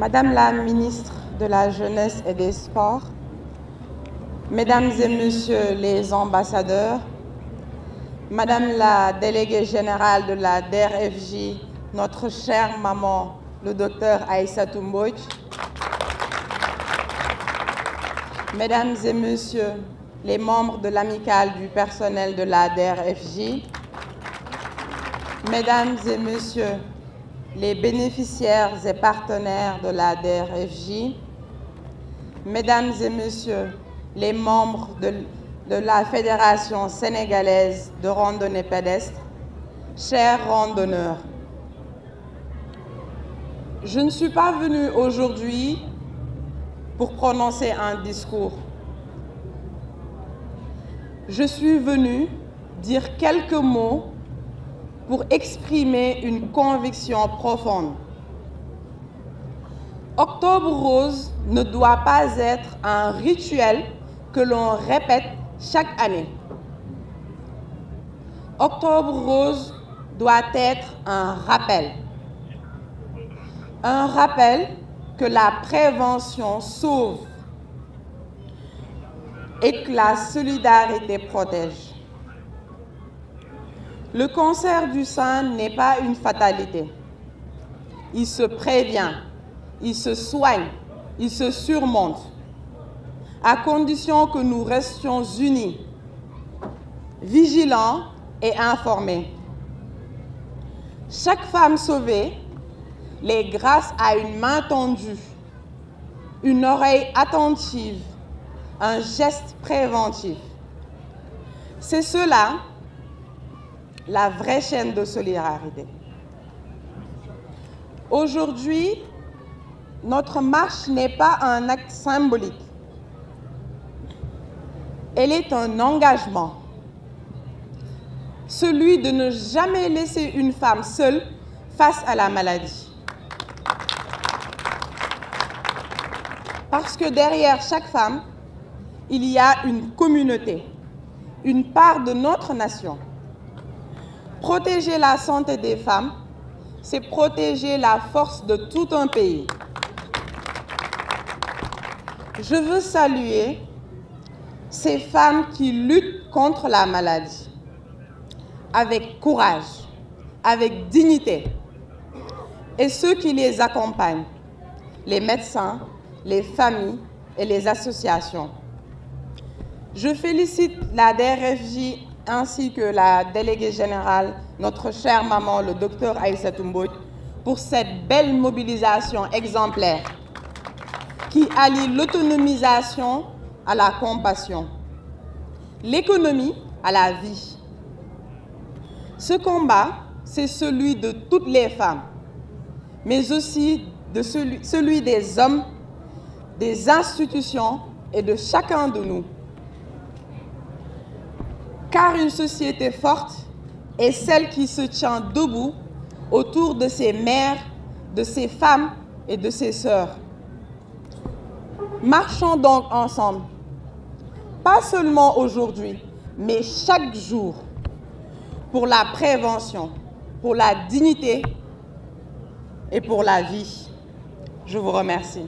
Madame la ministre de la Jeunesse et des Sports, Mesdames et Messieurs les ambassadeurs, Madame la déléguée générale de la DER/FJ, notre chère maman, le docteur Aïssatou Mbodj, Mesdames et Messieurs les membres de l'amicale du personnel de la DER/FJ, Mesdames et Messieurs les bénéficiaires et partenaires de la DER/FJ, Mesdames et Messieurs les membres de la Fédération sénégalaise de randonnée pédestre, chers randonneurs, je ne suis pas venue aujourd'hui pour prononcer un discours. Je suis venue dire quelques mots pour exprimer une conviction profonde. Octobre Rose ne doit pas être un rituel que l'on répète chaque année. Octobre Rose doit être un rappel. Un rappel que la prévention sauve et que la solidarité protège. Le cancer du sein n'est pas une fatalité. Il se prévient, il se soigne, il se surmonte, à condition que nous restions unis, vigilants et informés. Chaque femme sauvée l'est grâce à une main tendue, une oreille attentive, un geste préventif. C'est cela la vraie chaîne de solidarité. Aujourd'hui, notre marche n'est pas un acte symbolique. Elle est un engagement. Celui de ne jamais laisser une femme seule face à la maladie. Parce que derrière chaque femme, il y a une communauté, une part de notre nation. Protéger la santé des femmes, c'est protéger la force de tout un pays. Je veux saluer ces femmes qui luttent contre la maladie, avec courage, avec dignité, et ceux qui les accompagnent, les médecins, les familles et les associations. Je félicite la DER/FJ ainsi que la déléguée générale, notre chère maman, le docteur Aïssatou Mbodj, pour cette belle mobilisation exemplaire qui allie l'autonomisation à la compassion, l'économie à la vie. Ce combat, c'est celui de toutes les femmes, mais aussi de celui des hommes, des institutions et de chacun de nous. Car une société forte est celle qui se tient debout autour de ses mères, de ses femmes et de ses sœurs. Marchons donc ensemble, pas seulement aujourd'hui, mais chaque jour, pour la prévention, pour la dignité et pour la vie. Je vous remercie.